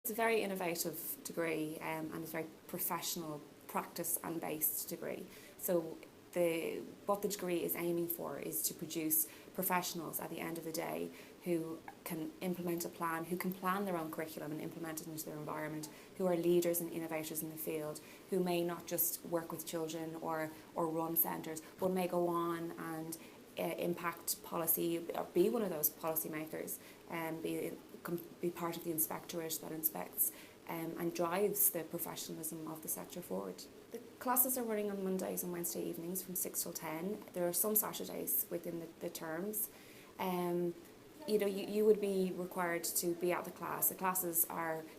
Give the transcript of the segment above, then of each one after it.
It's a very innovative degree and it's a very professional, practice and based degree. So what the degree is aiming for is to produce professionals at the end of the day who can implement a plan, who can plan their own curriculum and implement it into their environment, who are leaders and innovators in the field, who may not just work with children or run centres, but may go on and impact policy or be one of those policy makers and be part of the inspectorate that inspects and drives the professionalism of the sector forward. The classes are running on Mondays and Wednesday evenings from 6 till 10. There are some Saturdays within the terms. You would be required to be at the class. The classes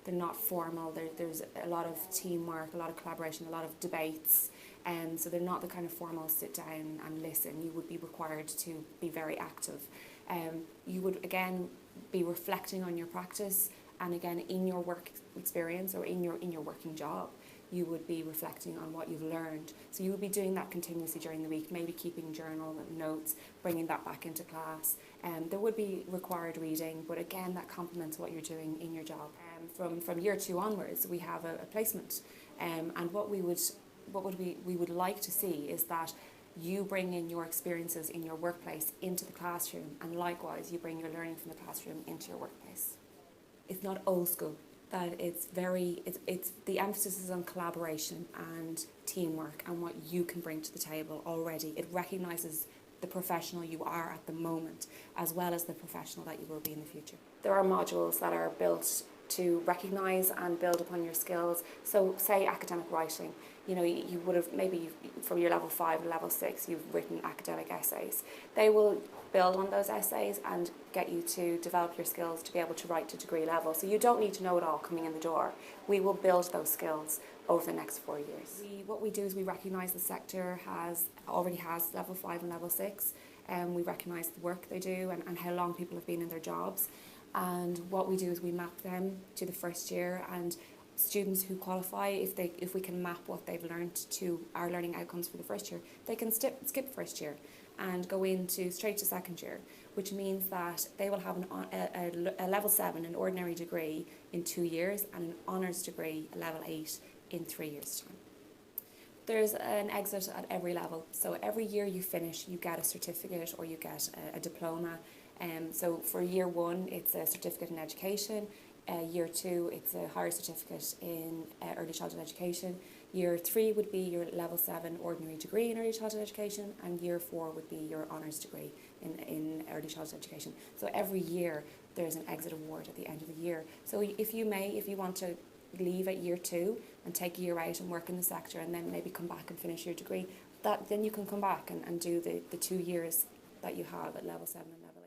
they're not formal. There's a lot of teamwork, a lot of collaboration, a lot of debates. So they're not the kind of formal sit down and listen. You would be required to be very active. You would again be reflecting on your practice, and again in your work experience or in your working job, you would be reflecting on what you've learned. So you would be doing that continuously during the week, maybe keeping journal notes, bringing that back into class. There would be required reading, but again that complements what you're doing in your job. From year 2 onwards, we have a placement, and what we would like to see is that you bring in your experiences in your workplace into the classroom, and likewise you bring your learning from the classroom into your workplace. It's not old school. That it's the emphasis is on collaboration and teamwork and what you can bring to the table already. It recognises the professional you are at the moment as well as the professional that you will be in the future. There are modules that are built to recognise and build upon your skills. So say academic writing, you would have maybe from your level 5 to level 6 you've written academic essays. They will build on those essays and get you to develop your skills to be able to write to degree level. So you don't need to know it all coming in the door. We will build those skills over the next 4 years. What we do is we recognise the sector already has level 5 and level 6, and we recognise the work they do and how long people have been in their jobs. And what we do is we map them to the first year, and students who qualify, if we can map what they've learned to our learning outcomes for the first year, they can skip first year and go straight to second year, which means that they will have a level 7, an ordinary degree in 2 years, and an honours degree, a level 8, in 3 years' time. There's an exit at every level, so every year you finish, you get a certificate or you get a diploma. So for year 1, it's a certificate in education. Year 2, it's a higher certificate in early childhood education. Year 3 would be your level 7 ordinary degree in early childhood education, and year 4 would be your honours degree in early childhood education. So every year there's an exit award at the end of the year. So if you want to leave at year 2 and take a year out and work in the sector and then maybe come back and finish your degree, then you can come back and do the 2 years that you have at level 7 and level